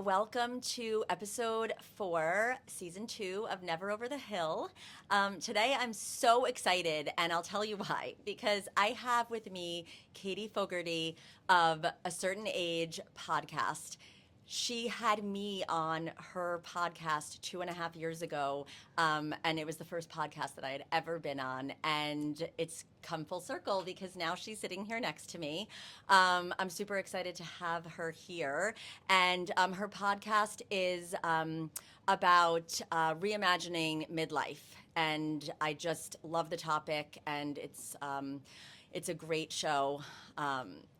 welcome to episode 4, season 2 of Never Over the Hil. Today I'm so excited, and I'll tell you why. Because I have with me Katie Fogarty of A Certain Age podcast. She had me on her podcast 2.5 years ago, and it was the first podcast that I had ever been on, and it's come full circle because now she's sitting here next to me. I'm super excited to have her here, and her podcast is about reimagining midlife, and I just love the topic, and it's a great show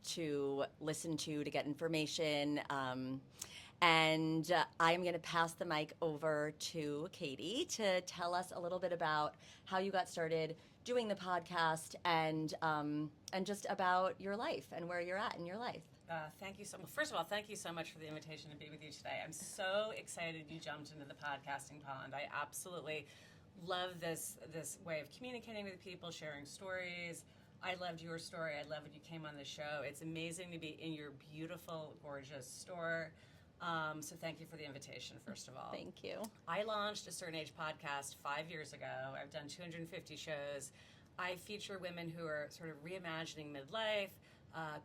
to listen to get information. And I'm going to pass the mic over to Katie to tell us a little bit about how you got started doing the podcast and just about your life and where you're at in your life. Thank you so much. First of all, thank you so much for the invitation to be with you today. I'm so excited you jumped into the podcasting pond. I absolutely love this way of communicating with people, sharing stories. I loved your story. I love when you came on the show. It's amazing to be in your beautiful, gorgeous store. So thank you for the invitation, first of all. Thank you. I launched A Certain Age podcast 5 years ago. I've done 250 shows. I feature women who are sort of reimagining midlife,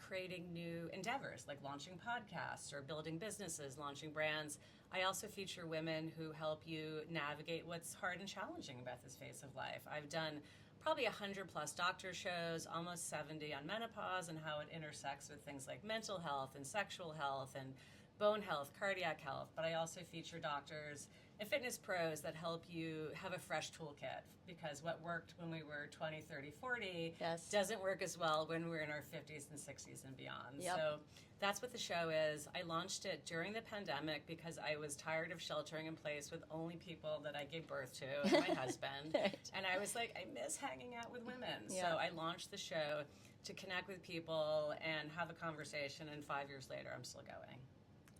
creating new endeavors like launching podcasts or building businesses, launching brands. I also feature women who help you navigate what's hard and challenging about this phase of life. I've done probably 100 plus doctor shows, almost 70 on menopause and how it intersects with things like mental health and sexual health and bone health, cardiac health. But I also feature doctors and fitness pros that help you have a fresh toolkit, because what worked when we were 20, 30, 40 Yes. doesn't work as well when we're in our 50s and 60s and beyond. Yep. So that's what the show is. I launched it during the pandemic because I was tired of sheltering in place with only people that I gave birth to and my husband. Right. And I was like, I miss hanging out with women. Yeah. So I launched the show to connect with people and have a conversation, and 5 years later, I'm still going.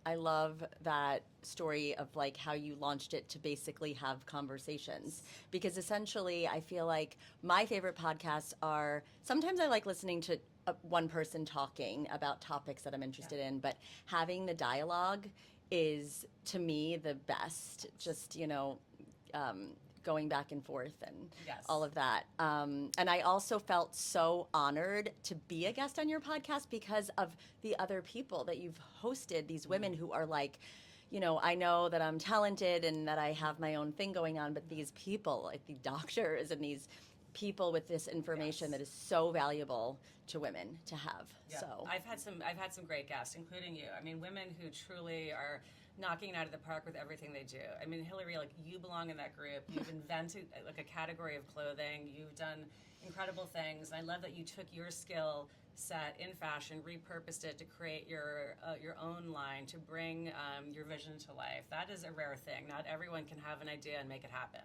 I love that story of like how you launched it to basically have conversations, because essentially I feel like my favorite podcasts are, sometimes I like listening to one person talking about topics that I'm interested in, but having the dialogue is to me the best. Just, going back and forth and Yes. all of that. And I also felt so honored to be a guest on your podcast because of the other people that you've hosted, these women who are like, I know that I'm talented and that I have my own thing going on, but these people, like the doctors and these people with this information Yes. that is so valuable to women to have. Yeah. So I've had some great guests, including you. I mean, women who truly are knocking it out of the park with everything they do. I mean, Hillary, like, you belong in that group. You've invented like a category of clothing. You've done incredible things. And I love that you took your skill set in fashion, repurposed it to create your own line, to bring your vision to life. That is a rare thing. Not everyone can have an idea and make it happen.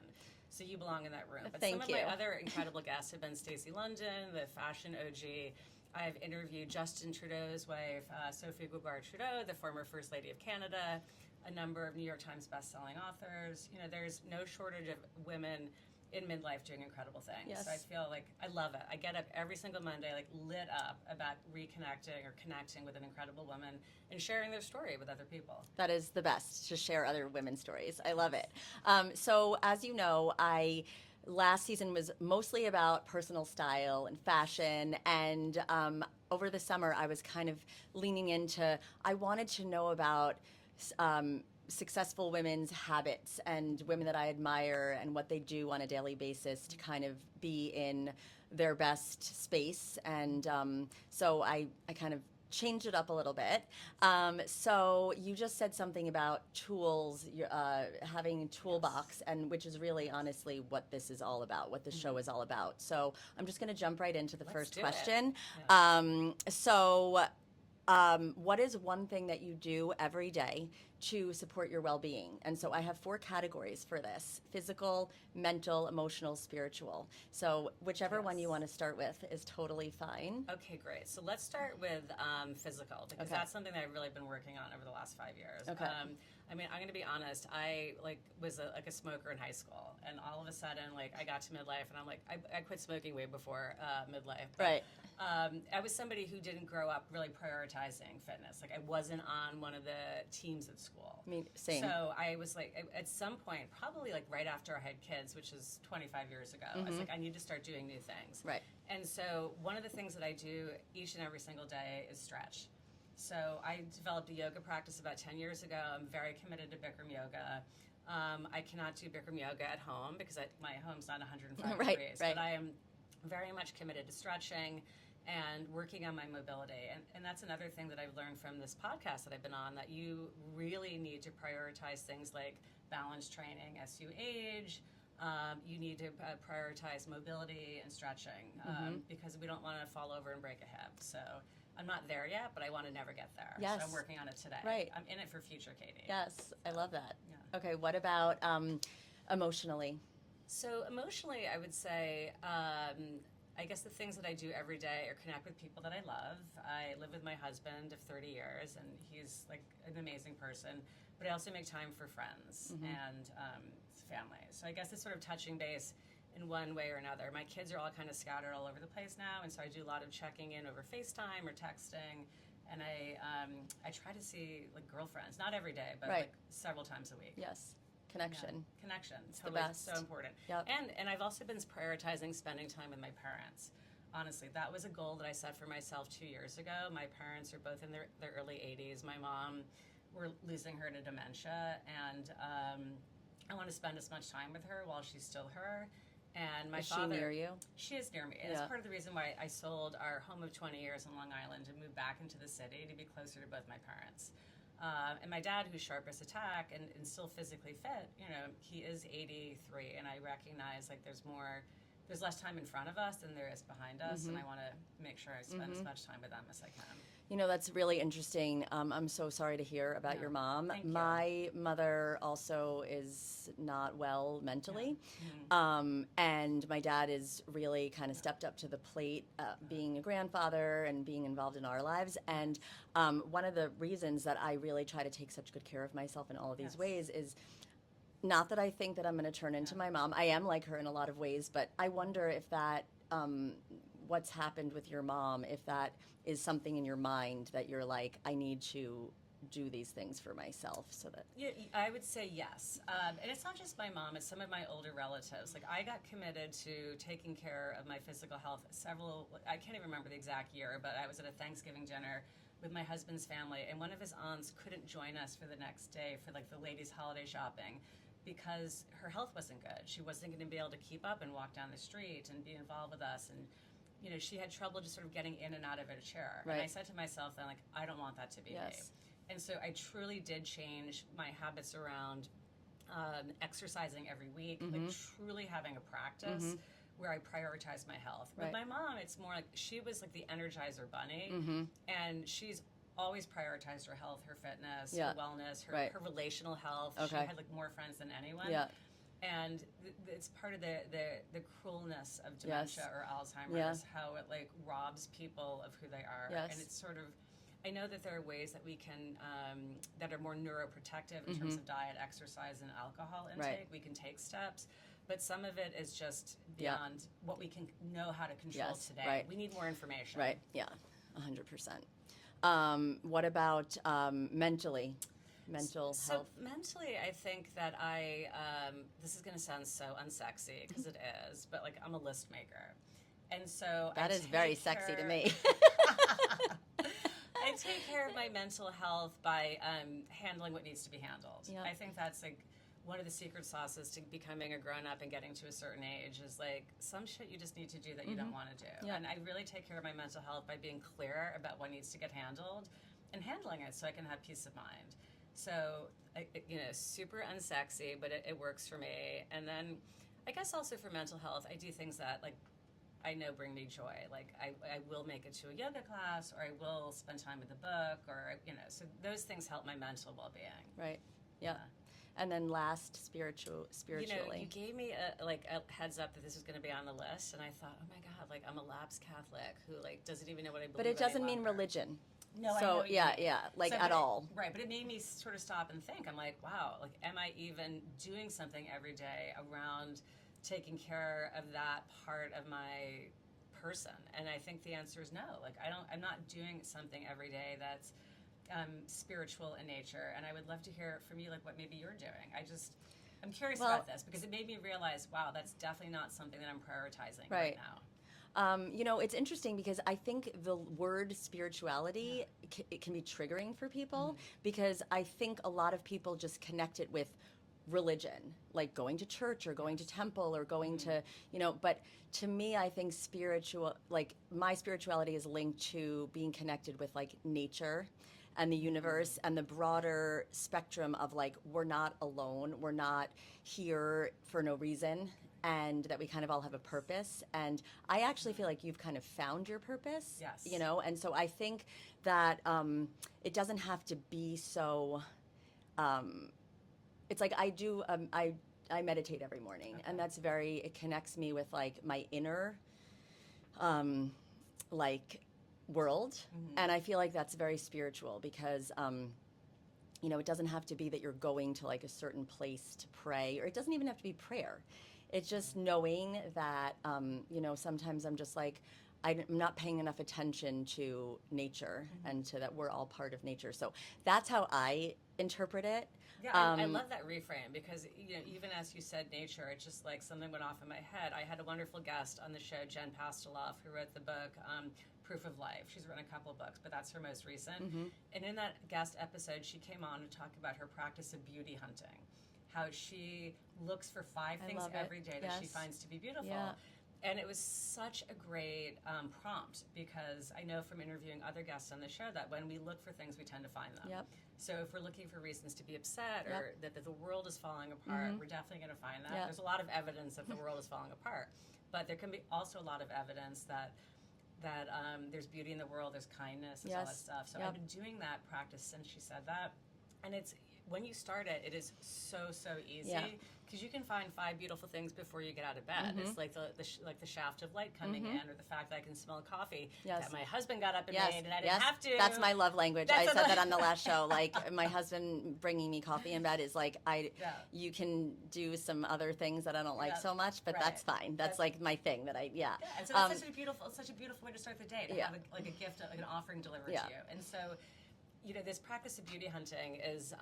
So you belong in that room. But Thank some you. of my other incredible guests have been Stacey London, the fashion OG. I've interviewed Justin Trudeau's wife, Sophie Trudeau, the former First Lady of Canada, a number of New York Times bestselling authors. There's no shortage of women in midlife doing incredible things. Yes. So I feel like I love it. I get up every single Monday, like, lit up about reconnecting or connecting with an incredible woman and sharing their story with other people. that is the best, to share other women's stories. I love it. So as you know, last season was mostly about personal style and fashion, and over the summer I was kind of leaning into, I wanted to know about successful women's habits and women that I admire and what they do on a daily basis to kind of be in their best space. And so I kind of changed it up a little bit. So you just said something about tools, having a toolbox, and which is really honestly what this is all about, what the show is all about. So I'm just going to jump right into the first do it. question. What is one thing that you do every day to support your well-being? And so I have 4 categories for this: physical, mental, emotional, spiritual. So whichever one you want to start with is totally fine. Okay, great. So let's start with physical, because Okay. that's something that I've really been working on over the last 5 years. Okay. I mean, I'm going to be honest. I was a smoker in high school, and all of a sudden, I got to midlife, and I'm like, I quit smoking way before midlife. But, Right. I was somebody who didn't grow up really prioritizing fitness. Like, I wasn't on one of the teams at school. I mean, same. So I was at some point, probably right after I had kids, which is 25 years ago, I was like, I need to start doing new things. Right. And so one of the things that I do each and every single day is stretch. So I developed a yoga practice about 10 years ago. I'm very committed to Bikram yoga. I cannot do Bikram yoga at home because my home's not 105 degrees. Right. But I am very much committed to stretching and working on my mobility. And that's another thing that I've learned from this podcast that I've been on, that you really need to prioritize things like balance training as you age. You need to prioritize mobility and stretching because we don't want to fall over and break a hip. So I'm not there yet, but I want to never get there. Yes. So I'm working on it today. Right. I'm in it for future Katie. Yes, I love that. Yeah. Okay, what about emotionally? So emotionally, I would say, I guess the things that I do every day are connect with people that I love. I live with my husband of 30 years, and he's an amazing person. But I also make time for friends and family. So I guess it's sort of touching base in one way or another. My kids are all kind of scattered all over the place now, and so I do a lot of checking in over FaceTime or texting. And I try to see girlfriends, not every day, but Right. several times a week. Yes, connection. Yeah. Connection, It's totally, the best. so important. Yep. And I've also been prioritizing spending time with my parents. Honestly, that was a goal that I set for myself 2 years ago. My parents are both in their early 80s. My mom, we're losing her to dementia, and I want to spend as much time with her while she's still her. And my Is father, she near you? She is near me. And Yeah. it's part of the reason why I sold our home of 20 years in Long Island and moved back into the city to be closer to both my parents. And my dad, who's sharp as a tack and still physically fit, he is 83, and I recognize there's less time in front of us than there is behind us, and I want to make sure I spend as much time with them as I can. That's really interesting. I'm so sorry to hear about your mom. Thank you. My mother also is not well mentally. Yeah. And my dad is really kind of stepped up to the plate, being a grandfather and being involved in our lives. And one of the reasons that I really try to take such good care of myself in all of these Yes. ways is not that I think that I'm going to turn into my mom. I am like her in a lot of ways, but I wonder if that, what's happened with your mom, if that is something in your mind that you're like, I need to do these things for myself so that. Yeah, I would say yes. And it's not just my mom, it's some of my older relatives. I got committed to taking care of my physical health I can't even remember the exact year, but I was at a Thanksgiving dinner with my husband's family, and one of his aunts couldn't join us for the next day for the ladies' holiday shopping because her health wasn't good. She wasn't going to be able to keep up and walk down the street and be involved with us, and she had trouble just sort of getting in and out of a chair. Right. And I said to myself then, I don't want that to be me. Yes. And so I truly did change my habits around exercising every week, truly having a practice where I prioritize my health. Right. With my mom, it's more she was the Energizer Bunny, and she's always prioritized her health, her fitness, Yeah. her wellness, her, Right. her relational health. She Okay. had more friends than anyone. Yeah. And it's part of the cruelness of dementia or Alzheimer's, Yeah. how it robs people of who they are. Yes. And it's sort of, I know that there are ways that we can, that are more neuroprotective in terms of diet, exercise, and alcohol intake. Right. We can take steps, but some of it is just beyond what we can know how to control Yes, today. right. We need more information. Right, yeah, 100%. What about mentally? Mental So health? mentally, I think that this is going to sound so unsexy because it is, but I'm a list maker. And so That I is very take sexy to care- me. I take care of my mental health by handling what needs to be handled. Yeah. I think that's one of the secret sauces to becoming a grown-up and getting to a certain age is some shit you just need to do that you don't want to do. Yeah. And I really take care of my mental health by being clear about what needs to get handled and handling it so I can have peace of mind. So, super unsexy, but it works for me. And then I guess also for mental health, I do things that I know bring me joy. I will make it to a yoga class, or I will spend time with a book, or so those things help my mental well-being. Right, yeah. And then last, spiritually. You gave me a heads up that this was going to be on the list, and I thought, oh my God, I'm a lapsed Catholic who doesn't even know what I believe. But it doesn't any mean longer. religion. No, I know So what you yeah, mean. yeah, like So, at but all. Right, but it made me sort of stop and think. I'm like, wow, like, am I even doing something every day around taking care of that part of my person? And I think the answer is no. Like, I'm not doing something every day that's spiritual in nature. And I would love to hear from you, like, what maybe you're doing. I'm curious Well, about this because it made me realize, wow, that's definitely not something that I'm prioritizing right right. now. It's interesting because I think the word spirituality it can be triggering for people because I think a lot of people just connect it with religion, like going to church or going to temple or going to, but to me, I think like my spirituality is linked to being connected with like nature and the universe and the broader spectrum of like, we're not alone, we're not here for no reason, and that we kind of all have a purpose. And I actually feel like you've kind of found your purpose, Yes. and so I think that it doesn't have to be so. It's like I meditate every morning, and it connects me with like my inner, like world, and I feel like that's very spiritual because. It doesn't have to be that you're going to like a certain place to pray, or it doesn't even have to be prayer. It's just knowing that, sometimes I'm just like, I'm not paying enough attention to nature and to that we're all part of nature. So that's how I interpret it. Yeah, I love that reframe because, even as you said nature, it's just like something went off in my head. I had a wonderful guest on the show, Jen Pasteloff, who wrote the book Proof of Life. She's written a couple of books, but that's her most recent. And in that guest episode, she came on to talk about her practice of beauty hunting, how she looks for 5 things every day that she finds to be beautiful. Yeah. And it was such a great prompt because I know from interviewing other guests on the show that when we look for things, we tend to find them. Yep. So if we're looking for reasons to be upset or that the world is falling apart, we're definitely going to find that. Yep. There's a lot of evidence that the world is falling apart, but there can be also a lot of evidence that there's beauty in the world, there's kindness, there's all that stuff. So I've been doing that practice since she said that, and it's when you start it is so easy because you can find 5 beautiful things before you get out of bed. It's like the shaft of light coming in, or the fact that I can smell coffee that my husband got up and made, and I didn't have to. That's my love language. I said that on the last show. Like my husband bringing me coffee in bed is like you can do some other things that I don't like so much, but that's fine. That's like my thing that I Yeah, and so it's such a beautiful way to start the day to have a gift, like an offering delivered to you, and so. This practice of beauty hunting is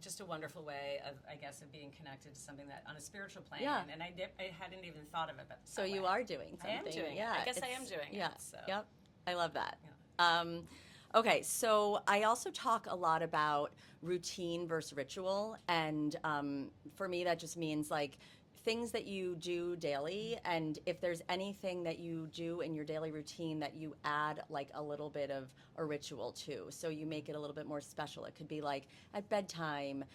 just a wonderful way of, I guess, of being connected to something that on a spiritual plane. Yeah. And I hadn't even thought of it. So you are doing something. I am doing it. I guess I am doing it. So. Yep. I love that. Yeah. Okay, so I also talk a lot about routine versus ritual, and for me that just means like things that you do daily, and if there's anything that you do in your daily routine that you add like a little bit of a ritual to, so you make it a little bit more special. It could be like at bedtime,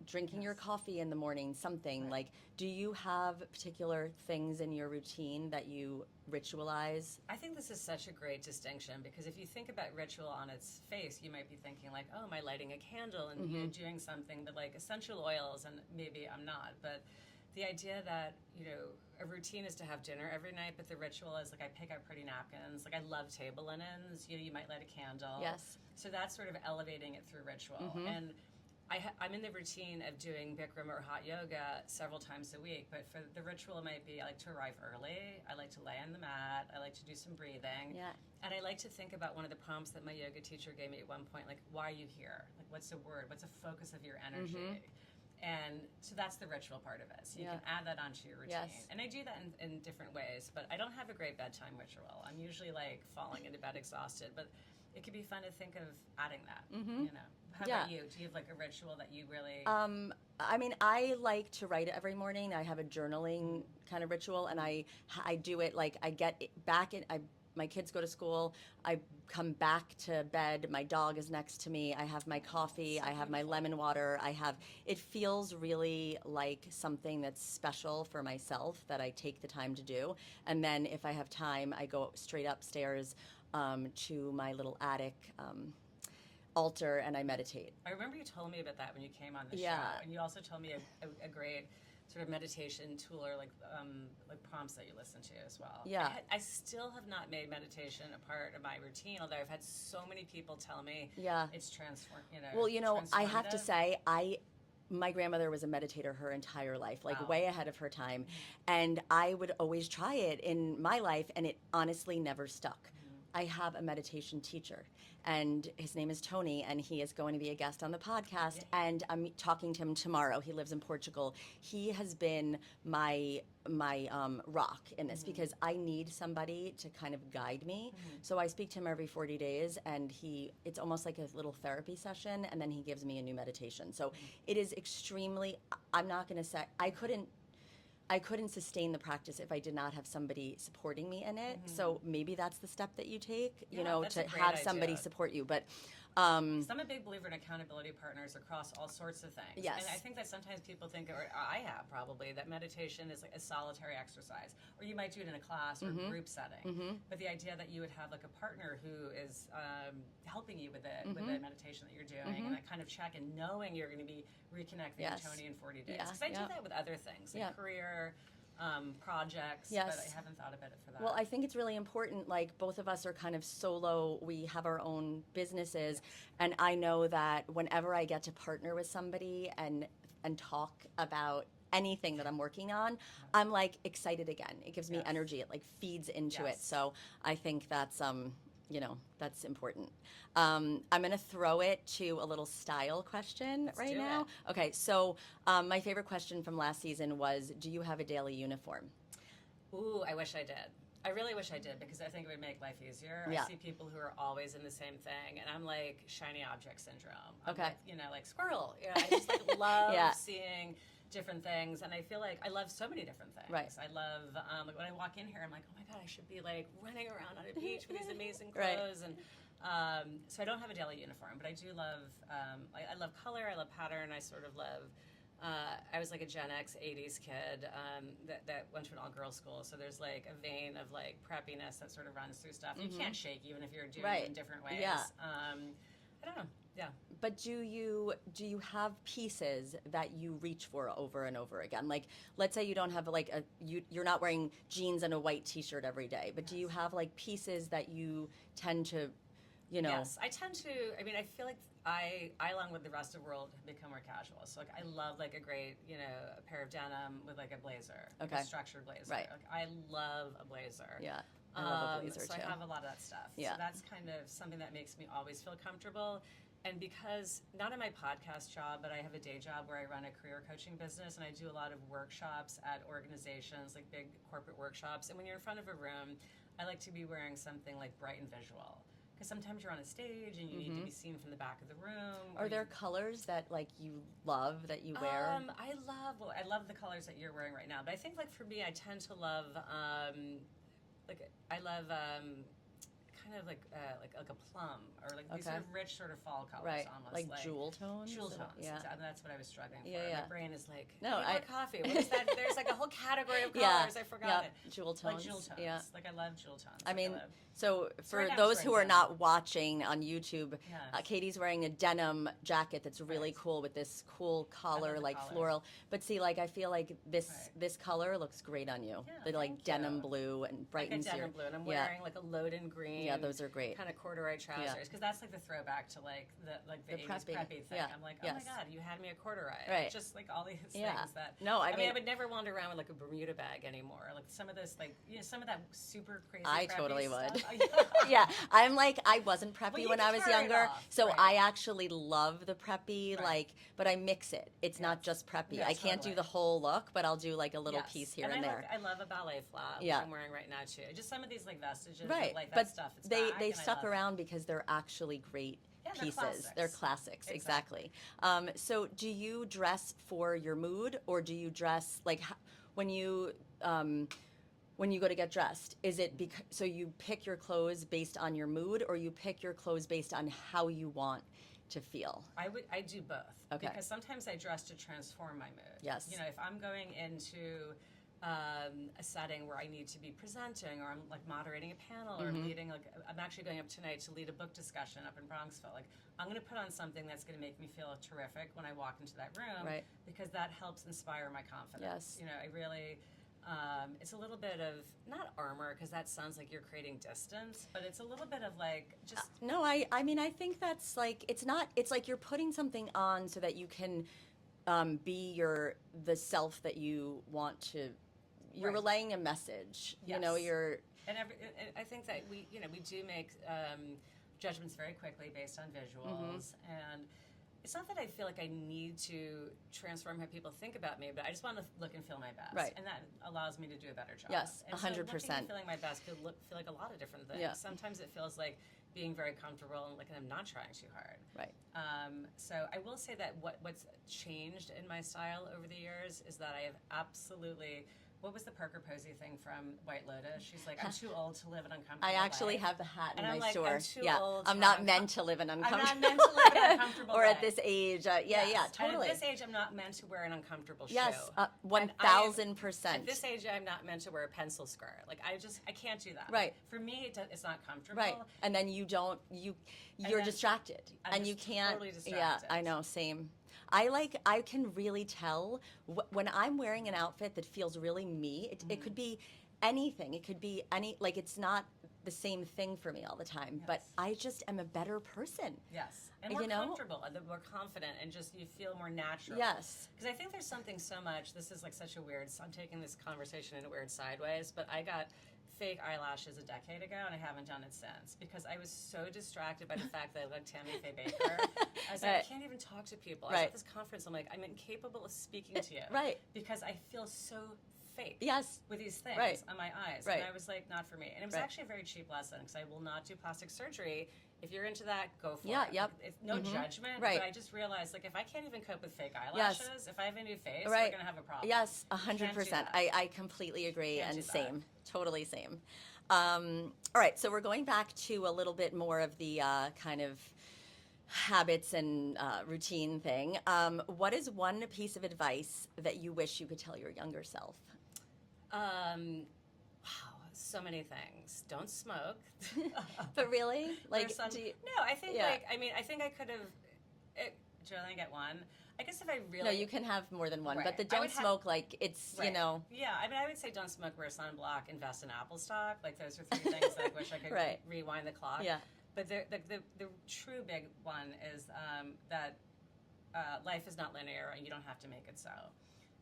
drinking your coffee in the morning, something like, do you have particular things in your routine that you ritualize? I think this is such a great distinction because if you think about ritual on its face, you might be thinking like, oh, am I lighting a candle and doing something, but like essential oils, and maybe I'm not. But the idea that, a routine is to have dinner every night, but the ritual is like I pick out pretty napkins. Like I love table linens. You might light a candle. Yes. So that's sort of elevating it through ritual. And I'm in the routine of doing Bikram or hot yoga several times a week, but for the ritual, it might be I like to arrive early, I like to lay on the mat, I like to do some breathing, and I like to think about one of the prompts that my yoga teacher gave me at one point, like, why are you here? Like, what's the word? What's a focus of your energy? And so that's the ritual part of it. So you can add that onto your routine. Yes. And I do that in different ways, but I don't have a great bedtime ritual. I'm usually like falling into bed exhausted, but it could be fun to think of adding that, How about you? Do you have like a ritual that you really... I mean, I like to write every morning. I have a journaling kind of ritual, and I do it like I get back in... my kids go to school. I come back to bed. My dog is next to me. I have my coffee. I have my lemon water. It feels really like something that's special for myself that I take the time to do. And then if I have time, I go straight upstairs to my little attic altar and I meditate. I remember you told me about that when you came on the show. And you also told me a great sort of meditation tool or like prompts that you listen to as well. Yeah. I still have not made meditation a part of my routine, although I've had so many people tell me it's transformed. Well, I have to transformative. say, my grandmother was a meditator her entire life, like Wow. way ahead of her time. And I would always try it in my life, and it honestly never stuck. I have a meditation teacher, and his name is Tony, and he is going to be a guest on the podcast. And I'm talking to him tomorrow. He lives in Portugal. He has been my rock in this because I need somebody to kind of guide me. So I speak to him every 40 days, and it's almost like a little therapy session, and then he gives me a new meditation. So it is extremely. I'm not going to say I couldn't sustain the practice if I did not have somebody supporting me in it. So maybe that's the step that you take, that's to a great have somebody idea. support you. But 'Cause I'm a big believer in accountability partners across all sorts of things. Yes. And I think that sometimes people think, or I have probably, that meditation is like a solitary exercise. Or you might do it in a class or group setting. But the idea that you would have like a partner who is helping you with the meditation that you're doing and that kind of check and knowing you're going to be reconnecting Yes. with Tony in 40 days. Yeah, Because I yeah. do that with other things, like Yeah. career, projects, Yes. but I haven't thought about it for that. Well, I think it's really important. Like, both of us are kind of solo. We have our own businesses, and I know that whenever I get to partner with somebody and talk about anything that I'm working on, I'm like excited again. It gives me Yes. energy. It like feeds into it. Yes. So I think that's that's important. I'm going to throw it to a little style question Let's right do now. it. Okay, so my favorite question from last season was, do you have a daily uniform? Ooh, I wish I did. I really wish I did because I think it would make life easier. Yeah. I see people who are always in the same thing, and I'm like shiny object syndrome. I'm Okay. like squirrel. I just like love Yeah. seeing different things, and I feel like I love so many different things. Right. I love like when I walk in here, I'm like, oh my god, I should be like running around on a beach with these amazing Right. clothes, and so I don't have a daily uniform, but I do love. I love color. I love pattern. I sort of love. I was like a Gen X 80s kid that went to an all-girls school, so there's like a vein of like preppiness that sort of runs through stuff. You can't shake even if you're doing it in different ways. Yeah. I don't know. Yeah. But do you have pieces that you reach for over and over again? Like, let's say you don't have like you're not wearing jeans and a white T-shirt every day, but do you have like pieces that you tend to, Yes, I tend to. I mean, I feel like I along with the rest of the world, have become more casual. So like, I love like a great, a pair of denim with like a blazer, like Okay. a structured blazer. Right. Like, I love a blazer. Yeah, I love a blazer so too. I have a lot of that stuff. Yeah. So that's kind of something that makes me always feel comfortable. And because, not in my podcast job, but I have a day job where I run a career coaching business, and I do a lot of workshops at organizations, like big corporate workshops. And when you're in front of a room, I like to be wearing something like bright and visual. Because sometimes you're on a stage and you need to be seen from the back of the room. Are there colors that like you love that you wear? I love the colors that you're wearing right now. But I think like for me, I tend to love kind of like a plum or like these Okay. sort of rich sort of fall colors, Right, almost like jewel tones? Jewel tones. Yeah. Exactly. That's what I was struggling for. Yeah, yeah. My brain is like, No, I need more coffee. What is that? There's like a whole category of colors. I forgot it. Jewel tones. Like jewel tones. Yeah. Like I love jewel tones. I mean, love. so for right now those it's who wearing are denim. not watching on YouTube, Yes. Katie's wearing a denim jacket that's really Right. cool with this cool collar, the like collar. floral. But see, like I feel like this Right. this color looks great on you. Yeah, The like thank denim you. blue and Like a brightens denim your blue, and I'm yeah. wearing like a Loden green. Yeah, those are great. Kind of corduroy trousers, because that's like the throwback to like the The 80s preppy. preppy thing. Yeah. I'm like, oh Yes. my god, you had me a corduroy. Right. Just like all these Yeah. things that. No, I mean- I would never wander around with like a Bermuda bag anymore. Like some of this, like some of that super crazy. I preppy totally would. stuff. Yeah, I'm like I wasn't preppy Well, you when can I was turn it younger, off, so right. I actually love the preppy, Right. like, but I mix it. It's not Yes. just preppy. Yeah, I can't do totally. the whole look, but I'll do like a little Yes. piece here and I there. I love a ballet flat, Yeah. which I'm wearing right now too. Just some of these like vestiges, Right, of, like that but stuff. It's they back, they and I stuck love it. around because they're actually great Yeah, they're pieces. classics. They're classics, Exactly. exactly. So do you dress for your mood, or do you dress like when you go to get dressed? Is it so you pick your clothes based on your mood, or you pick your clothes based on how you want to feel? I do both. Okay. Because sometimes I dress to transform my mood. Yes. If I'm going into a setting where I need to be presenting, or I'm like moderating a panel, or leading, like I'm actually going up tonight to lead a book discussion up in Bronxville. Like I'm going to put on something that's going to make me feel terrific when I walk into that room, Right. because that helps inspire my confidence. Yes. You know, I really, it's a little bit of, not armor, because that sounds like you're creating distance, but it's a little bit of like just. No, I mean, I think that's like, it's not, it's like you're putting something on so that you can be the self that you want to, you're Right. relaying a message, you Yes. know, you're. And I think that we do make judgments very quickly based on visuals, and it's not that I feel like I need to transform how people think about me, but I just want to look and feel my best, Right. and that allows me to do a better job. Yes, and so 100%. looking and feeling my best could feel like a lot of different things. Yeah. Sometimes it feels like being very comfortable and like I'm not trying too hard. Right. So I will say that what's changed in my style over the years is that I have absolutely. What was the Parker Posey thing from White Lotus? She's like, I'm too old to live an uncomfortable I actually life. have the hat in And my I'm like, store. I'm too yeah, old I'm to not have meant to live an uncomfortable. I'm not meant to live an uncomfortable or life. at this age, yeah, Yes. totally. And at this age, I'm not meant to wear an uncomfortable Yes, shoe. 1000%. At this age, I'm not meant to wear a pencil skirt. Like I can't do that. Right. For me, it's not comfortable. Right, and then you're then distracted, I'm and you just can't. totally Yeah, distracted. I know. Same. I can really tell when I'm wearing an outfit that feels really me. It could be anything. It could be like it's not the same thing for me all the time. But Yes. I just am a better person. Yes. And more You know? comfortable, and more confident, and just you feel more natural. Yes. Because I think there's something so much. This is like such a weird. I'm taking this conversation in a weird sideways, but I got fake eyelashes a decade ago, and I haven't done it since because I was so distracted by the fact that I looked Tammy Faye Baker. I was like, I Right. can't even talk to people. I was Right. at this conference. I'm like, I'm incapable of speaking to you. Right. Because I feel so fake. Yes. With these things Right. on my eyes. Right. And I was like, not for me. And it was Right. actually a very cheap lesson because I will not do plastic surgery. If you're into that, go for Yeah, it. yep. It's no judgment, Right. but I just realized, like, if I can't even cope with fake eyelashes, if I have a new face, Right. we're going to have a problem. Yes, Can't do 100%. that. I completely agree, Can't and do that. same, totally same. All right, so we're going back to a little bit more of the kind of habits and routine thing. What is one piece of advice that you wish you could tell your younger self? Wow, so many things. Don't smoke. But really, like, There's some- do you, no, I think Yeah. I think I could have. Do I only get one? I guess if I really. no, you can have more than one, but Right. the I don't would have- smoke, like, it's, Right. you know. Yeah, I mean, I would say don't smoke, wear sunblock, invest in Apple stock. Like those are three things that I wish I could Right. rewind the clock. Yeah. But the true big one is that life is not linear, and you don't have to make it so.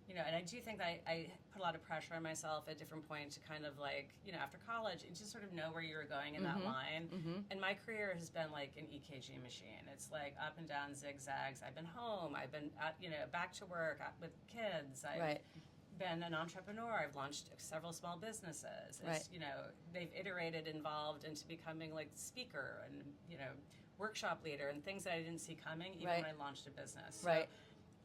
You know, and I do think that I put a lot of pressure on myself at different points to kind of like, you know, after college, and just sort of know where you were going in that line. And my career has been like an EKG machine. It's like up and down zigzags. I've been home. I've been, back to work with kids. I've Right. been an entrepreneur. I've launched several small businesses. It's, Right. you know, they've iterated, evolved into becoming like speaker and, you know, workshop leader and things that I didn't see coming even Right. when I launched a business. So Right.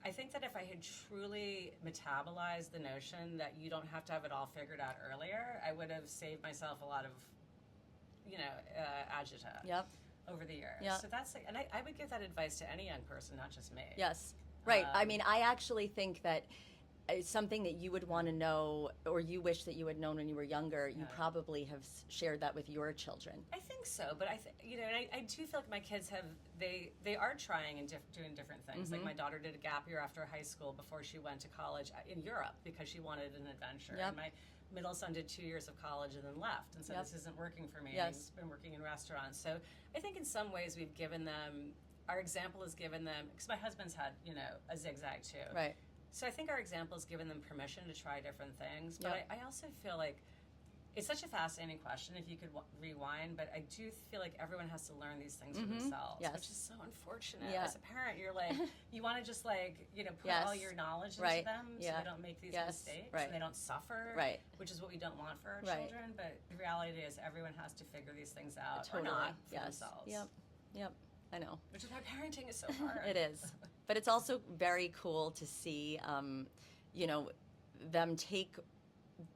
I think that if I had truly metabolized the notion that you don't have to have it all figured out earlier, I would have saved myself a lot of, agita Yep. over the years. Yeah. So that's like, and I would give that advice to any young person, not just me. Yes. Right. I Um, mean, I actually think that it's something that you would want to know, or you wish that you had known when you were younger. You Yeah. probably have shared that with your children. I think so, but and I do feel like my kids they are trying and doing different things. Like my daughter did a gap year after high school before she went to college in Europe because she wanted an adventure. Yep. And my middle son did 2 years of college and then left and said, Yep. this isn't working for me. Yes. And he's been working in restaurants. So I think in some ways we've given them, our example has given them, because my husband's had, a zigzag too. Right. So I think our example has given them permission to try different things. But Yep. I also feel like it's such a fascinating question if you could rewind, but I do feel like everyone has to learn these things for themselves, Yes. which is so unfortunate. Yeah. As a parent, you're like, you want to just like, put Yes. all your knowledge into Right. them so Yeah. they don't make these Yes. mistakes Right. and they don't suffer, Right. which is what we don't want for our Right. children. But the reality is everyone has to figure these things out Totally. or not for Yes. themselves. Yep. Yep. I know. Which is why parenting is so hard. It is. But it's also very cool to see, them take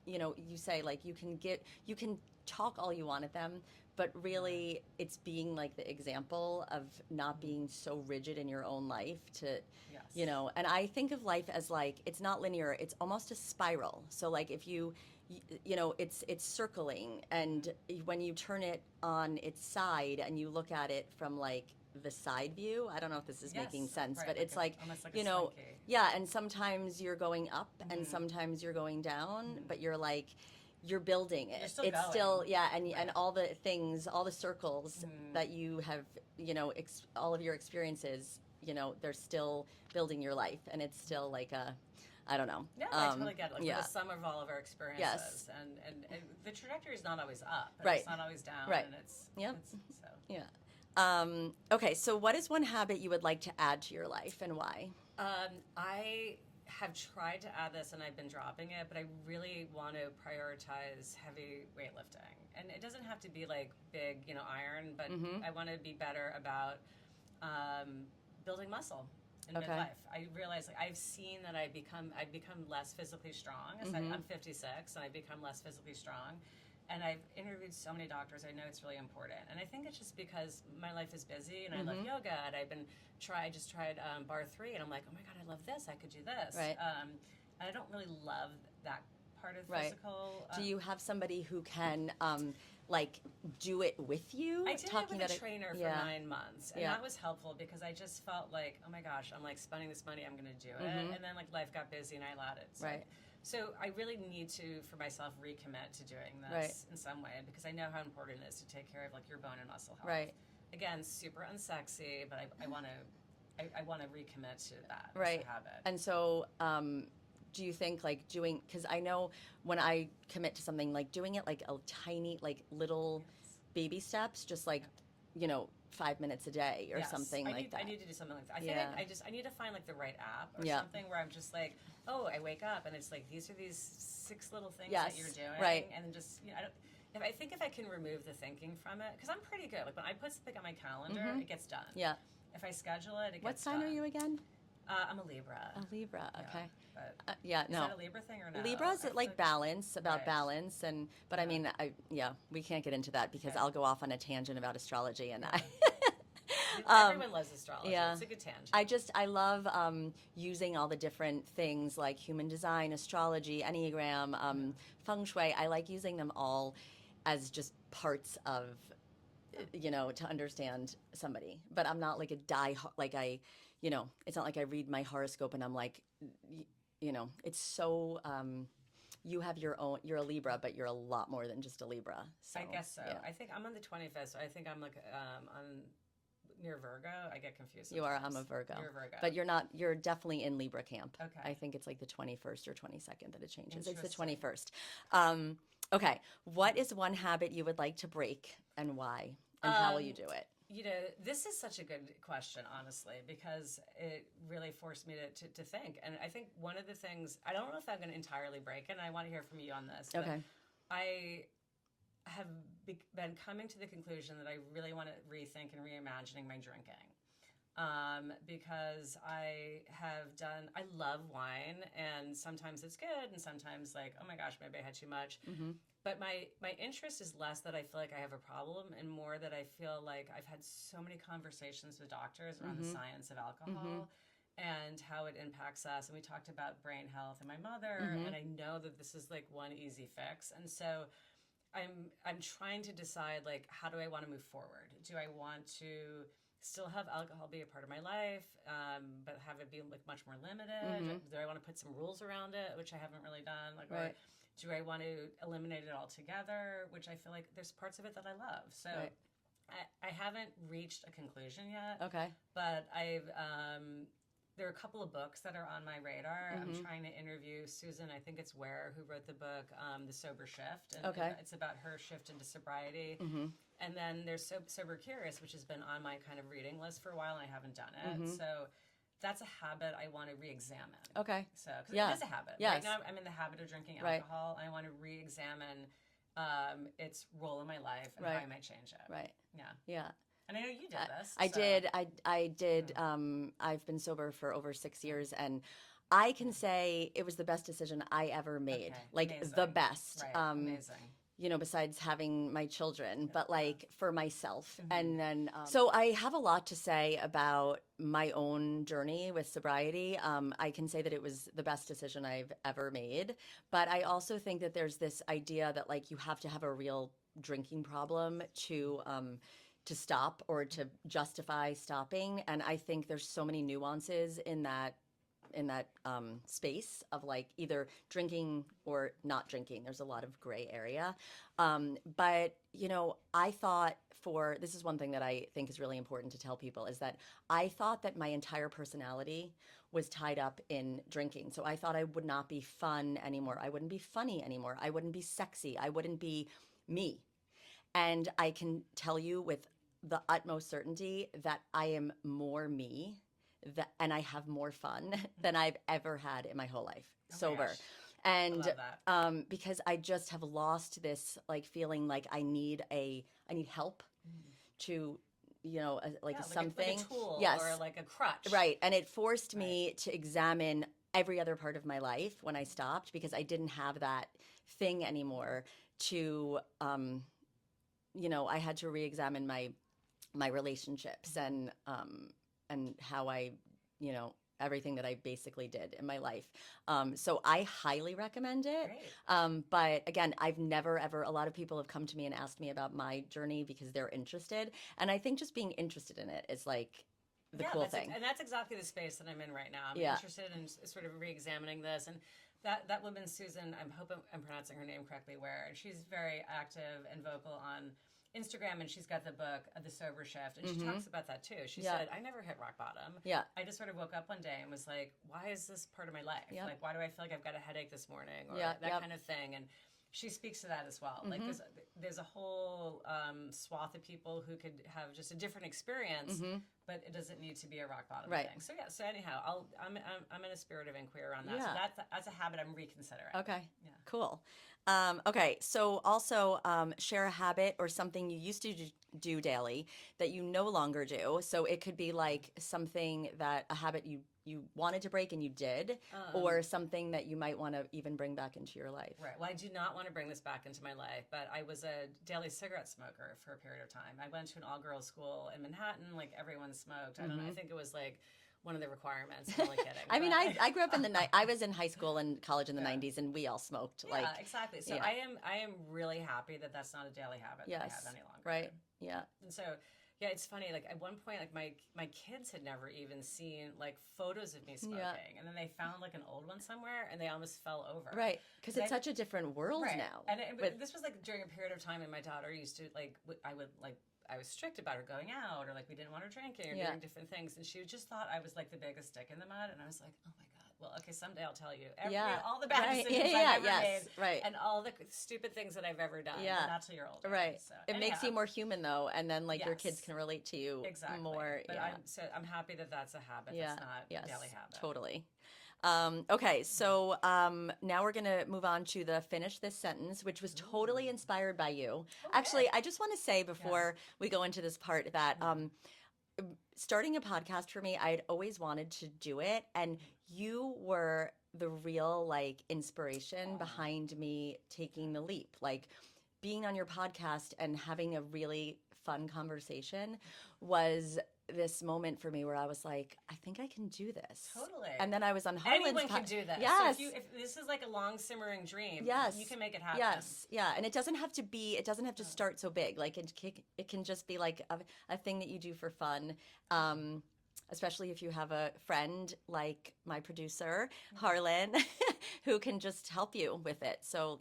you say like you can talk all you want at them, but really it's being like the example of not being so rigid in your own life to, Yes. and I think of life as like, it's not linear, it's almost a spiral. So like if it's circling, and when you turn it on its side and you look at it from like the side view, I don't know if this is making sense, right, but it's like, almost like a slinky. yeah, and sometimes you're going up and sometimes you're going down, but you're building it. You're still it's going. still, yeah, and Right. and all the things, all the circles that you have, all of your experiences, they're still building your life, and it's still like I don't know. Yeah, I totally get it. Like yeah. we're the sum of all of our experiences, Yes. and the trajectory is not always up, but Right. it's not always down, Right. and it's Yep. it's, so. Yeah. Okay, so what is one habit you would like to add to your life, and why? I have tried to add this, and I've been dropping it, but I really want to prioritize heavy weightlifting, and it doesn't have to be like big, iron, but I want to be better about building muscle in Okay. midlife. I realize I've seen that I've become less physically strong. As I'm 56, and I've become less physically strong. And I've interviewed so many doctors. I know it's really important, and I think it's just because my life is busy, and I love yoga, and I just tried bar 3, and I'm like, oh my god, I love this. I could do this. Right. And I don't really love that part of Right. physical. Do you have somebody who can like do it with you? I did it with a trainer for Yeah. 9 months, and Yeah. that was helpful because I just felt like, oh my gosh, I'm like spending this money, I'm going to do it, and then like life got busy and I allowed it. Right. So I really need to, for myself, recommit to doing this Right. in some way, because I know how important it is to take care of like your bone and muscle health. Right. Again, super unsexy, but I want to recommit to that Right. as a habit. And so, do you think like because I know when I commit to something, like doing it like a tiny, like little baby steps, just like, 5 minutes a day or Yes. something like that. I need to do something like that. I think Yeah. I need to find like the right app or Yeah. something where I'm just like, oh, I wake up and it's like these are these 6 little things Yes. that you're doing, Right. and then just if I can remove the thinking from it, because I'm pretty good. Like when I put something on my calendar, it gets done. Yeah. If I schedule it, it What gets sign done. are you again? I'm a Libra. A Libra. Yeah, Okay. but Yeah. is No. that a Libra thing or no? Libra is I feel like balance, about Right. balance, but I mean, we can't get into that because Okay. I'll go off on a tangent about astrology, and everyone loves astrology. yeah. It's a good tangent. I love using all the different things like human design, astrology, Enneagram, feng shui. I like using them all as just parts of, to understand somebody. But I'm not like a it's not like I read my horoscope and I'm like, it's so. You have your own. You're a Libra, but you're a lot more than just a Libra. So, I guess so. yeah. I think I'm on the 25th, so I think I'm like on near Virgo. I get confused. You are. I'm sometimes. a Virgo. You're a Virgo. But you're not. You're definitely in Libra camp. Okay. I think it's like the 21st or 22nd that it changes. It's the Interesting. 21st. Okay. What is one habit you would like to break, and why? And how will you do it? This is such a good question, honestly, because it really forced me to think. And I think one of the things, I don't know if I'm going to entirely break it, and I want to hear from you on this. but Okay. I have been coming to the conclusion that I really want to rethink and reimagining my drinking. Because I love wine, and sometimes it's good, and sometimes like, oh my gosh, maybe I had too much. But my interest is less that I feel like I have a problem, and more that I feel like I've had so many conversations with doctors around the science of alcohol and how it impacts us. And we talked about brain health and my mother, and I know that this is like one easy fix. And so I'm trying to decide, like, how do I want to move forward? Do I want to still have alcohol be a part of my life, but have it be like much more limited? Do I want to put some rules around it, which I haven't really done? Like, Right. or do I want to eliminate it altogether? Which I feel like there's parts of it that I love. So Right. I haven't reached a conclusion yet. Okay. But there are a couple of books that are on my radar. I'm trying to interview Susan, I think it's Ware, who wrote the book, The Sober Shift. And Okay. it's about her shift into sobriety. And then there's Sober Curious, which has been on my kind of reading list for a while, and I haven't done it. So that's a habit I want to re-examine. Okay. So, because Yeah. it is a habit. Yes. Right now, I'm in the habit of drinking Right. alcohol, and I want to re-examine its role in my life and how Right. I might change it. Right. Yeah. Yeah. And I know you did this. I so- did. I did. I've been sober for over 6 years, and I can say it was the best decision I ever made. Okay, Like amazing. the best. Right, amazing. You know, besides having my children, but like for myself. And then, so I have a lot to say about my own journey with sobriety. I can say that it was the best decision I've ever made. But I also think that there's this idea that like you have to have a real drinking problem to stop or to justify stopping. And I think there's so many nuances in that space of like either drinking or not drinking. There's a lot of gray area. But, you know, I thought this is one thing that I think is really important to tell people is that I thought that my entire personality was tied up in drinking. So I thought I would not be fun anymore. I wouldn't be funny anymore. I wouldn't be sexy. I wouldn't be me. And I can tell you with the utmost certainty that I am more me and I have more fun than I've ever had in my whole life, sober. And because I just have lost this like feeling like I need help to, you know, like something, like a tool or like a crutch, right? And it forced me to examine every other part of my life when I stopped because I didn't have that thing anymore. To, you know, I had to re-examine my relationships and how I, you know, everything that I basically did in my life. So I highly recommend it. But again, I've never ever, a lot of people have come to me and asked me about my journey because they're interested. And I think just being interested in it is like the cool thing. And that's exactly the space that I'm in right now. I'm interested in sort of re-examining this. And that woman, Susan, I hope I'm pronouncing her name correctly, and she's very active and vocal on Instagram, and she's got the book The Sober Shift, and she talks about that too. She said, I never hit rock bottom. I just sort of woke up one day and was like, why is this part of my life? Like, why do I feel like I've got a headache this morning or that kind of thing? And she speaks to that as well. Like there's a whole swath of people who could have just a different experience, but it doesn't need to be a rock bottom thing. So so anyhow, I'm in a spirit of inquiry around that. So that's a habit I'm reconsidering. Okay. Cool. Okay, so also share a habit or something you used to do daily that you no longer do. So it could be like something a habit you wanted to break and you did, or something that you might want to even bring back into your life. Right. Well, I do not want to bring this back into my life, but I was a daily cigarette smoker for a period of time. I went to an all-girls school in Manhattan, like everyone smoked. I don't know, I think it was like one of the requirements. I'm only kidding. I mean, I grew up in I was in high school and college in the 90s, and we all smoked. Yeah, exactly. So I am really happy that that's not a daily habit that I have any longer. Right. Yeah. And so, yeah, it's funny. Like at one point, like my kids had never even seen like photos of me smoking, and then they found like an old one somewhere, and they almost fell over. Right. Because it's such a different world now. And this was like during a period of time, and my daughter used to like I was strict about her going out, or like we didn't want her drinking or doing different things, and she just thought I was like the biggest stick in the mud, and I was like, oh my god, well, okay, someday I'll tell you all the bad decisions I've ever made, and all the stupid things that I've ever done, but not till you're older. Right. So, it makes you more human though, and then like your kids can relate to you more. But I'm happy that that's a habit. That's not a daily habit. Totally. Okay, so now we're going to move on to the Finish This Sentence, which was totally inspired by you. Okay. Actually, I just want to say before we go into this part that starting a podcast for me, I'd always wanted to do it, and you were the real like inspiration behind me taking the leap. Like being on your podcast and having a really fun conversation was this moment for me where I was like, I think I can do this. Totally. And then I was on Harlan's Anyone can do this. Yes. So if this is like a long simmering dream, you can make it happen. Yes. Yeah. And it doesn't have to start so big. Like it can just be like a thing that you do for fun. Especially if you have a friend like my producer, Harlan, who can just help you with it. So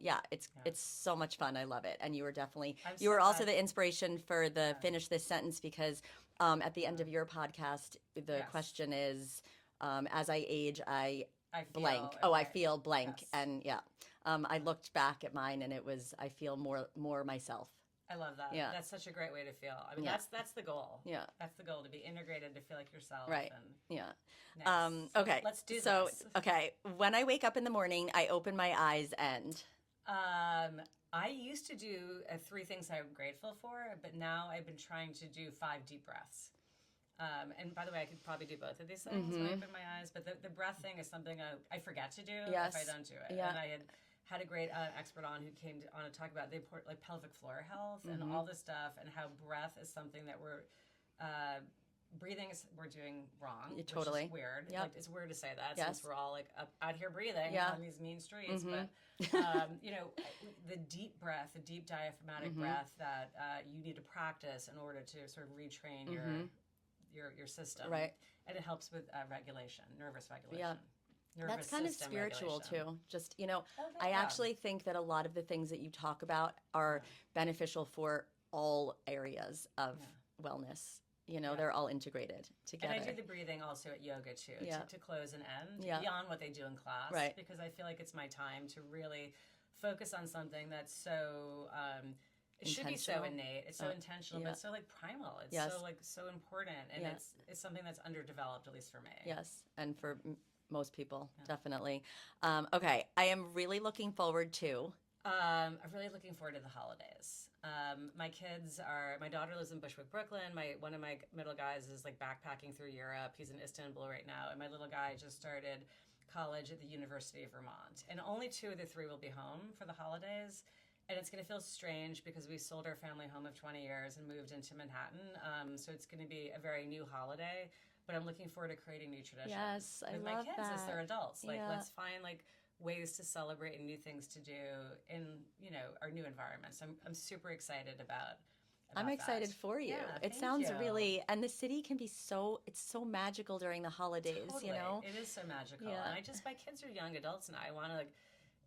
it's so much fun. I love it. And you were also the inspiration for the Finish This Sentence because at the end of your podcast, the question is, as I age, I blank. I feel blank. Yes. And I looked back at mine and it was, I feel more myself. I love that. Yeah. That's such a great way to feel. I mean, that's the goal. Yeah. That's the goal, to be integrated, to feel like yourself. Right. And nice. Okay. Let's do this. So, okay. When I wake up in the morning, I open my eyes and... I used to do 3 things I'm grateful for, but now I've been trying to do 5 deep breaths. And by the way, I could probably do both of these things when I open my eyes, but the breath thing is something I forget to do Yes. if I don't do it. Yeah. And I had a great expert on who came on to talk about the important, like pelvic floor health and all this stuff, and how breath is something that breathing we're doing wrong, Totally. which is weird. Yep. Like, it's weird to say that Yes. since we're all like out here breathing Yeah. on these mean streets. But the deep breath, the deep diaphragmatic breath that you need to practice in order to sort of retrain your system. Right. And it helps with regulation, nervous regulation. Yeah. Nervous That's kind of system spiritual regulation. too. Just, I yeah. actually think that a lot of the things that you talk about are beneficial for all areas of wellness. They're all integrated together. And I do the breathing also at yoga too, Yeah. to close and end, Yeah. beyond what they do in class. Right. Because I feel like it's my time to really focus on something that's so, it should be so Intentional. innate. It's so intentional, yeah. but it's so like primal. It's Yes. so important. And Yeah. it's something that's underdeveloped, at least for me. Yes, and for most people, definitely. Okay, I am really looking forward to. I'm really looking forward to the holidays. My daughter lives in Bushwick, Brooklyn. One of my middle guys is like backpacking through Europe. He's in Istanbul right now. And my little guy just started college at the University of Vermont. And only 2 of the 3 will be home for the holidays. And it's going to feel strange because we sold our family home of 20 years and moved into Manhattan. So it's going to be a very new holiday. But I'm looking forward to creating new traditions. Yes, I with love my kids as that. they're adults. Like, Yeah. let's find ways to celebrate and new things to do in our new environments. I'm super excited about I'm excited that. for you. Yeah, It thank sounds you. really, and the city can be it's so magical during the holidays, Totally. It is so magical. Yeah. And my kids are young adults, and I want to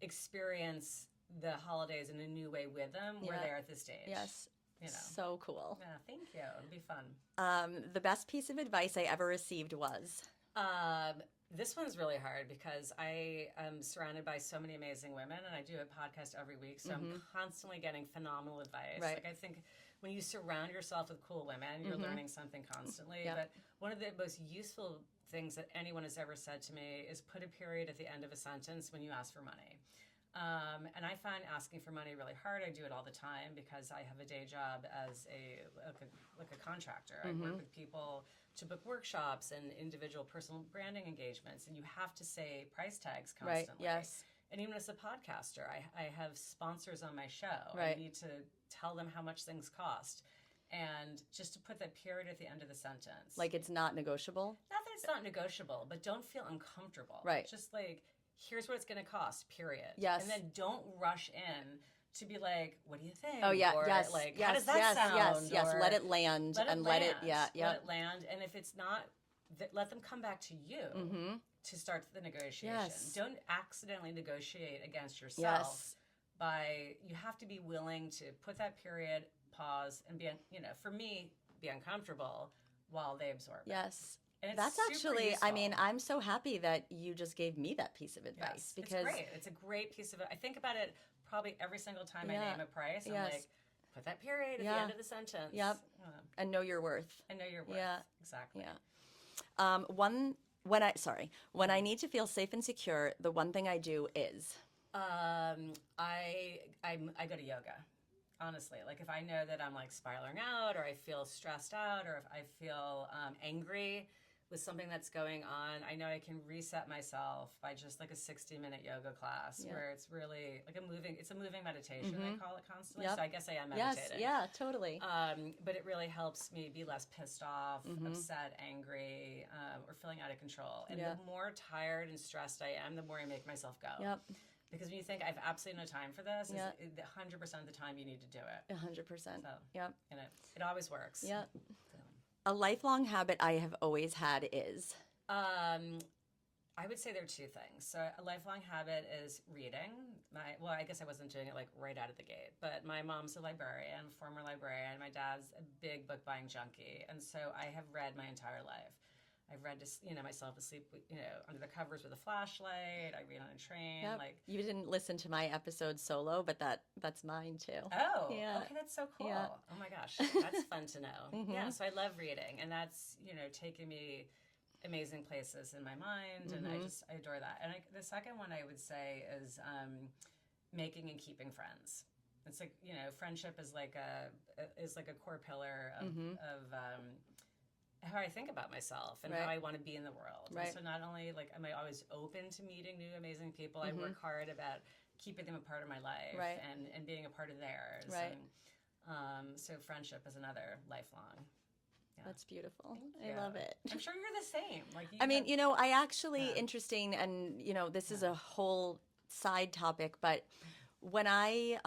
experience the holidays in a new way with them where Yeah. they're at this stage. Yes. You know. So cool. Yeah, thank you. It'll be fun. The best piece of advice I ever received was, This one's really hard because I am surrounded by so many amazing women, and I do a podcast every week, so I'm constantly getting phenomenal advice. Right. Like, I think when you surround yourself with cool women, you're learning something constantly. Yeah. But one of the most useful things that anyone has ever said to me is put a period at the end of a sentence when you ask for money. And I find asking for money really hard. I do it all the time because I have a day job as a contractor. I work with people to book workshops and individual personal branding engagements, and you have to say price tags constantly. Right, yes. And even as a podcaster, I have sponsors on my show. Right. I need to tell them how much things cost. And just to put that period at the end of the sentence. like, it's not negotiable. Not that it's not negotiable, but don't feel uncomfortable. Right. Just here's what it's going to cost, period. Yes. And then don't rush in to be like, what do you think? Oh, yeah, or yes, how does that sound? yes. Or Let it land let it and land. let it land. And if it's not, let them come back to you to start the negotiation. Yes. Don't accidentally negotiate against yourself. Yes. You have to be willing to put that period, pause, and for me, be uncomfortable while they absorb it. Yes. And it's That's super actually, useful. I'm so happy that you just gave me that piece of advice Yes, because it's great. It's a great piece of it. I think about it probably every single time I Yeah. name a price. I'm Yes. like, put that period at Yeah. the end of the sentence. Yep. and know your worth. I know your worth. Yeah. Exactly. Yeah. When I need to feel safe and secure, the one thing I do is I go to yoga. Honestly, like if I know that I'm like spiraling out, or I feel stressed out, or if I feel angry with something that's going on, I know I can reset myself by just like a 60-minute yoga class where it's really like it's a moving meditation. They call it constantly. Yep. So I guess I am yes, meditating. yeah, totally. But it really helps me be less pissed off, upset, angry, or feeling out of control. And Yeah. the more tired and stressed I am, the more I make myself go. Yep. Because when you think I have absolutely no time for this, Yeah. 100% of the time you need to do it. 100%. So, Yep. and it always works. Yep. So, A lifelong habit I have always had is I would say there are 2 things. So a lifelong habit is reading. I guess I wasn't doing it like right out of the gate, but my mom's a librarian, former librarian. My dad's a big book buying junkie, and so I have read my entire life. I've read myself asleep, under the covers with a flashlight. I read on a train. Yep. Like, You didn't listen to my episode solo, but that's mine too. oh, Yeah. okay, that's so cool. Yeah. Oh my gosh, that's fun to know. Yeah, so I love reading, and that's taken me amazing places in my mind, and I adore that. And the second one I would say is making and keeping friends. It's like friendship is like a core pillar of how I think about myself and Right. how I want to be in the world. Right. And so not only like am I always open to meeting new amazing people, I work hard about keeping them a part of my life Right. and being a part of theirs. Right. And so friendship is another lifelong. Yeah. That's beautiful. Thank I love you. it. I'm sure you're the same. Like I mean, I actually, Yeah. interesting, and, this is a whole side topic, but when I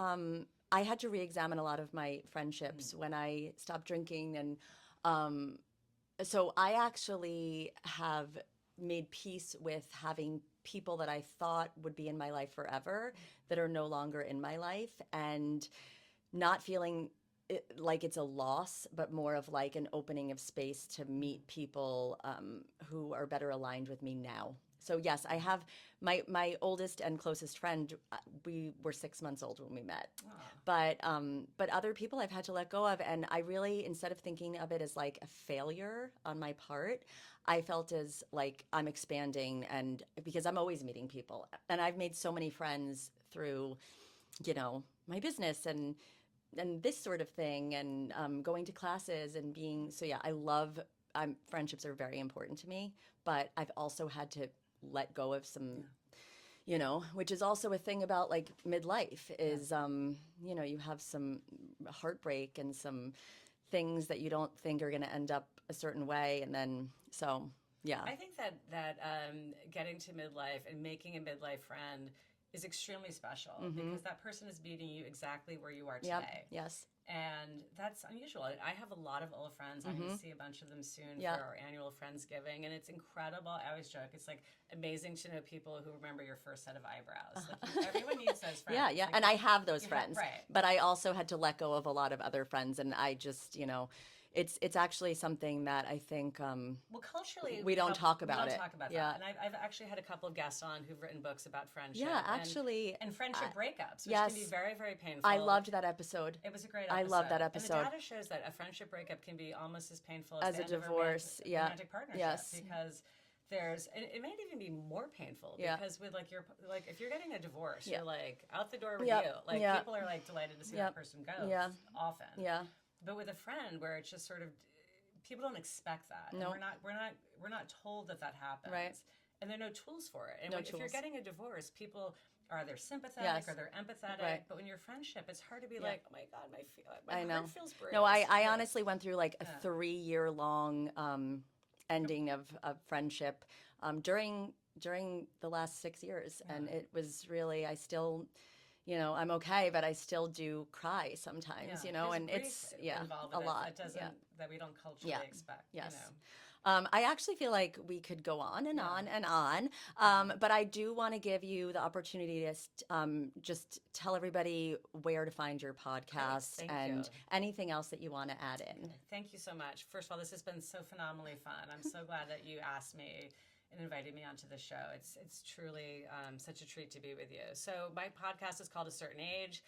had to re-examine a lot of my friendships when I stopped drinking. And so I actually have made peace with having people that I thought would be in my life forever that are no longer in my life, and not feeling like it's a loss, but more of like an opening of space to meet people who are better aligned with me now. So yes, I have my oldest and closest friend. We were 6 months old when we met, but other people I've had to let go of, and I really, instead of thinking of it as like a failure on my part, I felt as like I'm expanding, and because I'm always meeting people, and I've made so many friends through, my business and this sort of thing, and going to classes and being so. Yeah, I love. Friendships are very important to me, but I've also had to let go of some, which is also a thing about like midlife is, you have some heartbreak and some things that you don't think are going to end up a certain way, and then so yeah. I think that getting to midlife and making a midlife friend is extremely special because that person is meeting you exactly where you are today. Yep. Yes. And that's unusual. I have a lot of old friends. I'm going to see a bunch of them soon for our annual Friendsgiving. And it's incredible. I always joke, it's like amazing to know people who remember your first set of eyebrows. Like everyone needs those friends. Yeah, yeah. Like, and I have those friends. Right. But I also had to let go of a lot of other friends. And I just, it's actually something that I think well, culturally, we don't talk about we it. don't talk about Yeah. that. And I've actually had a couple of guests on who've written books about friendship. Yeah, actually. And friendship breakups, which yes. can be very, very painful. I loved that episode. It was a great episode. I love that episode. And the data shows that a friendship breakup can be almost as painful as a the end divorce. Of a romantic partnership. Yes. Because it might even be more painful because with like if you're getting a divorce, you're like out the door with you. Like people are like delighted to see that person go. Yeah. Often. Yeah. But with a friend, where it's just sort of people don't expect that. No. And we're not told that happens. Right. And there are no tools for it. And No if you're tools. getting a divorce, people are either sympathetic or they're empathetic. Right. But when you're friendship, it's hard to be like, oh my God, my I know. heart feels bruised. No, I honestly went through like a 3-year long ending of friendship during the last 6 years, and it was really, I still, I'm okay, but I still do cry sometimes, There's and grief it's involved a with lot. It that we don't culturally expect. Yes. You know. I actually feel like we could go on and on and on, but I do want to give you the opportunity to just tell everybody where to find your podcast Thank and you. anything else that you want to add in. Thank you so much. First of all, this has been so phenomenally fun. I'm so glad that you asked me and invited me onto the show. It's truly such a treat to be with you. So my podcast is called A Certain Age.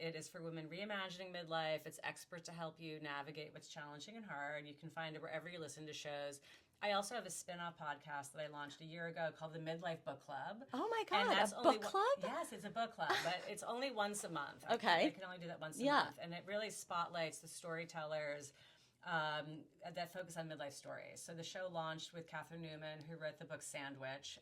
It is for women reimagining midlife. It's expert to help you navigate what's challenging and hard. You can find it wherever you listen to shows. I also have a spin-off podcast that I launched a year ago called the Midlife Book Club. Oh my God, And that's a only book club? Yes, it's a book club, but it's only once a month. Okay. I can only do that once a month. And it really spotlights the storytellers that focus on midlife stories. So the show launched with Catherine Newman, who wrote the book Sandwich.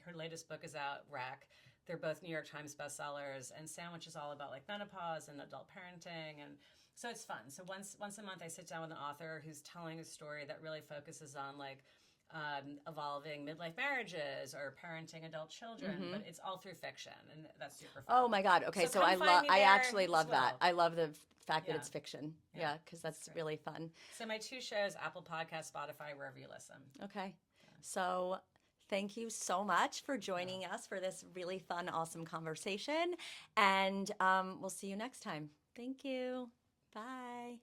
Her latest book is out, Wreck. They're both New York Times bestsellers, and Sandwich is all about like menopause and adult parenting, and so it's fun. So once a month, I sit down with an author who's telling a story that really focuses on like evolving midlife marriages or parenting adult children, but it's all through fiction, and that's super fun. Oh my God. Okay, so come find me I there actually as love that. well. I love the fact that Yeah. it's fiction. Yeah. Yeah, because that's really fun. So my 2 shows, Apple Podcast, Spotify, wherever you listen. Okay. So thank you so much for joining us for this really fun, awesome conversation. And we'll see you next time. Thank you. Bye.